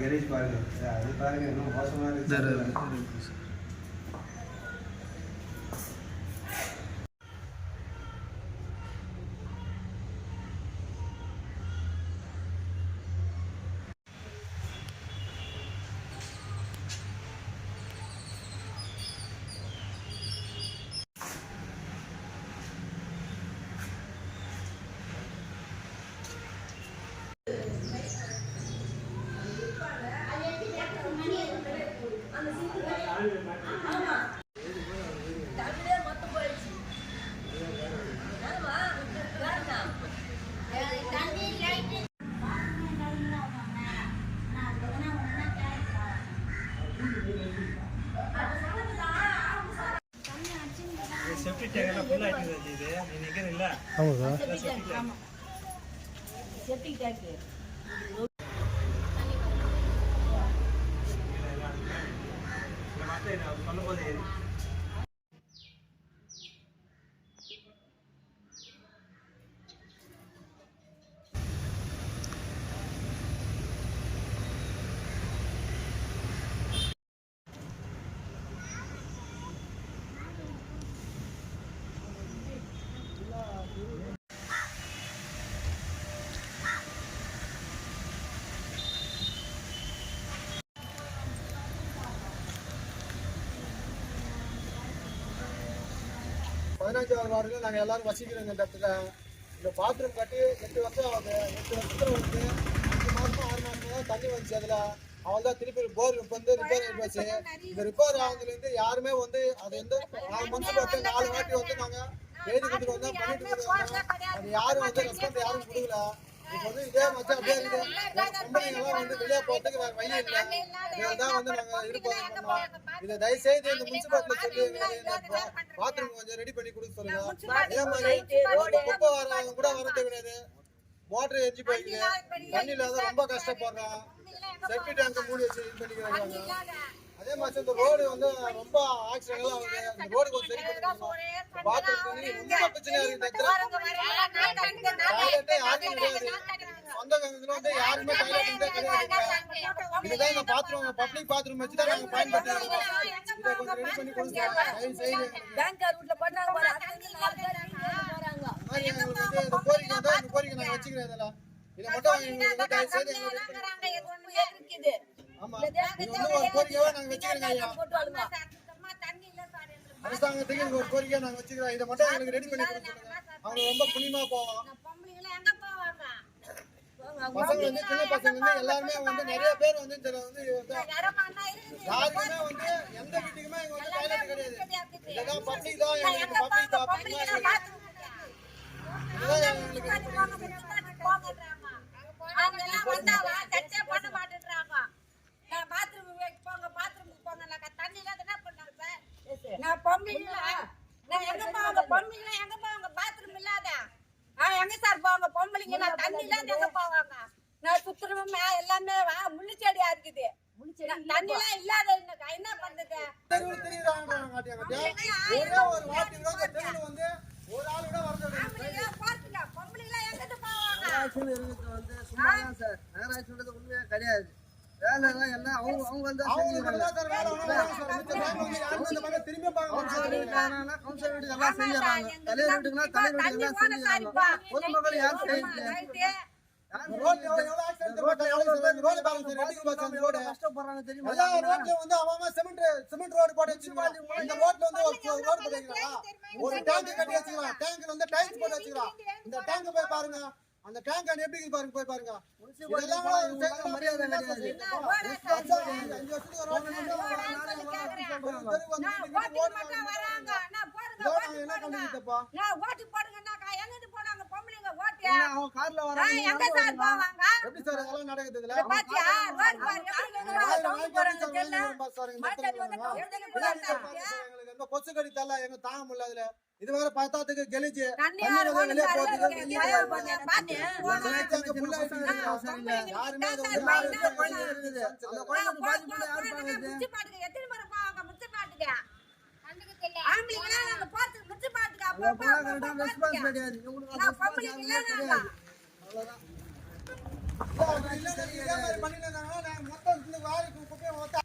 கணேஷ் பாருங்க அது பாருங்க இன்னும் மோசமா இருக்கு. सेफ्टी टैग ಎಲ್ಲ ಫುಲ್ ಆಗಿದೆ ಇದೆ ನೀನು ಹೇಗಿರಲ್ಲ ಹೌದಾ ಸೇಫ್ಟಿ ಟ್ಯಾಗ್ ಮತ್ತೆ ನಾವು சொல்லும்போது பதினஞ்சாவது வார்டில் நாங்கள் எல்லாரும் வசிக்கிறோம். இந்த இடத்துல இந்த பாத்ரூம் கட்டி 8 வருஷம் ஆகுது. 8 வருஷத்தில் வந்து 5 மாதம் 6 மாதம் தான் தண்ணி வந்துச்சு. அதில் அவள் தான் திருப்பி போர் வந்து ரிப்பேர் ஆகி போச்சு. இந்த ரிப்பேர் ஆகுதுலேருந்து யாருமே வந்து அது வந்து 4 முனிசிபாலிட்டி 4 வாட்டி வந்து நாங்கள் எழுதி கொடுத்துட்டு வந்தோம், பண்ணிட்டு கொடுத்துருவாங்க. அது யாரும் வந்து ரெஸ்பாண்ட் யாரும் கொடுக்கல. இப்போ வந்து இதே மச்சம் அப்படியே இருக்குது. கம்பெனிங்கெல்லாம் வந்து வெளியே போகிறதுக்கு வேறு வழி இல்லை. இதில் தான் வந்து நாங்கள் இருப்போம். இதை தயவுசெய்து இந்த முனிசிபாலிட்டியில் சொல்லி இந்த பாத்ரூம் கொஞ்சம் ரெடி பண்ணி கொடுக்க சொல்லுங்க. அதே மாதிரி குப்பை வரவங்க கூட வரது கிடையாது. மோட்டர் எரிஞ்சு போயிடுது. தண்ணி இல்லாத ரொம்ப கஷ்டப்படுறோம். செப்டி டேங்கை மூடி வச்சு இது பண்ணிக்கிறாங்க. அதே மாதிரி இந்த ரோடு வந்து ரொம்ப ஆக்சிடென்ட் எல்லாம் ஆகுது. இந்த ரோடு கொஞ்சம் சரி பண்ணிக்கணும். பாத்ரூம் தண்ணி ரொம்ப பிரச்சனையா இருக்கு. டாய்லெட்டே யாருக்கும் கிடையாது. சொந்த கங்கத்துல வந்து யாருமே டாய்லெட் கிடையாது. இதுதான் இந்த பாத்ரூம் பப்ளிக் பாத்ரூம் வச்சு தான் நாங்கள் பயன்படுத்துறோம். இதை கொஞ்சம் ரெடி பண்ணி கொடுங்க. இந்த கோரிக்கை வந்து இந்த கோரிக்கை நாங்கள் வச்சுக்கிறோம். இதெல்லாம் இதை மட்டும் எங்களுக்கு தயவு செய்து ஆமா இது வந்து ஒரு கோரிக்கையா நாங்கள் வச்சுக்கிறோங்க. அரசாங்கத்துக்கு இது ஒரு கோரிக்கையா நாங்கள் வச்சுக்கிறோம். இதை மட்டும் எங்களுக்கு ரெடி பண்ணி கொடுத்துருங்க. அவங்க ரொம்ப புண்ணியமா போவோம். பசங்க வந்து சின்ன பசங்க வந்து எல்லாருமே வந்து நிறைய பேர் வந்து இதுல வந்து யாருக்குமே வந்து எந்த வீட்டுக்குமே இங்க வந்து டாய்லெட் கிடையாது. இதெல்லாம் பப்ளிக் தான் எங்களுக்கு பப்ளிக் தான் எங்க சார் போவாங்க பொம்பளைங்க தண்ணி இல்லாத எங்க போவாங்க? நான் சுத்தரமா எல்லாமே முள்ளு செடியா இருக்குது. தண்ணி எல்லாம் இல்லாத என்ன பண்றது? பொம்பளைங்க எங்கிட்டு போவாங்க? கிடையாது. வேலை எல்லாம் அவங்க வந்து திரும்பி பொதுமக்கள் யாரும் கஷ்டப்படுறாங்க தெரியுமா? சிமெண்ட் ரோடு போட்டு வச்சுக்கலாம். இந்த ரோட்ல வந்து ஒரு டேங்க் கட்டி வச்சுக்கலாம். டேங்க்ல வந்து டைல்ஸ் போட்டு வச்சுக்கலாம். இந்த டேங்க் போய் பாருங்க. அந்த டேங்க் எப்படி இருக்கு பாருங்க, போய் பாருங்க. முனிசிபாலிட்டி இதெல்லாம் போனா ஒரு இவங்களுக்கு சேர்த்து மரியாதை என்ன கிடையாது. பேசுறீங்க? நான் ஓடா சார். 5 வருஷத்துக்கு ஒரு வாட்டி வந்து ஓடான்னு சொல்லி கேக்குறேன். ஒரு தெருவுக்கு வந்து நான் வீட்டுக்கு ஓட்டுக்கு ஓடி மட்டும் வராங்க. நான் போடுங்க, இதோ ஓட்டு நான் என்ன போடுங்க. பண்ணிக்கிட்டப்பா? நான் ஓட்டு போடுங்கன்னாக்கா, எங்கிட்டு போனாங்க பொம்பளைங்க ஓட்டு? என்ன அவங்க கார்ல வராங்க, நீங்க எங்க சார் போவாங்க? எப்படி சார் இதெல்லாம் நடக்குது இதுல? இத பாத்தியா? ரோடு பாரு, எப்படி இருக்குது? ஆயிரம் வாங்கி போடுங்க சார், வெளியில வரும் பாரு சார், இந்த இடத்துல எதுக்கு எங்களுக்கு போறாங்க? இந்த கொசு கடி தரல, எங்க தாங்க முடியல அதுல. இது வேற பத்தாத்துக்கு கெளிச்சு தண்ணி தண்ணி வேற வந்து ஓடுது வெளியே சார். போகுது. பாத்து போனா. அங்க புல்லா யாருமே அதை வந்து நான் யாரு குழந்தைங்க பேசுறது இருக்குது. அந்த இல்ல. குழந்தைங்க பாதிப்புல யார் பாக்குறது? முத்துப்பாட்டுக்கு எத்தனை முறை போவாங்க? முத்துப்பாட்டுக்கு ஆம்பளைங்களா நாங்க போறதுக்கு முத்துப்பாட்டுக்கு அப்போ அவங்க போனா கரெக்டா ரெஸ்பான்ஸ் கிடையாது. இவங்களுக்கு அந்த நான் ரெஸ்பான்ஸ் பொம்பளைங்க யாருமே இல்ல கிடையாது. அவ்வளவுதான். இல்ல, அப்படி இல்ல, நீங்க இதே மாதிரி பண்ணிட்டு இருந்தாங்கன்னா, நாங்க மொத்தம் இந்த வாரிக்கு குப்பையை மொத்தம்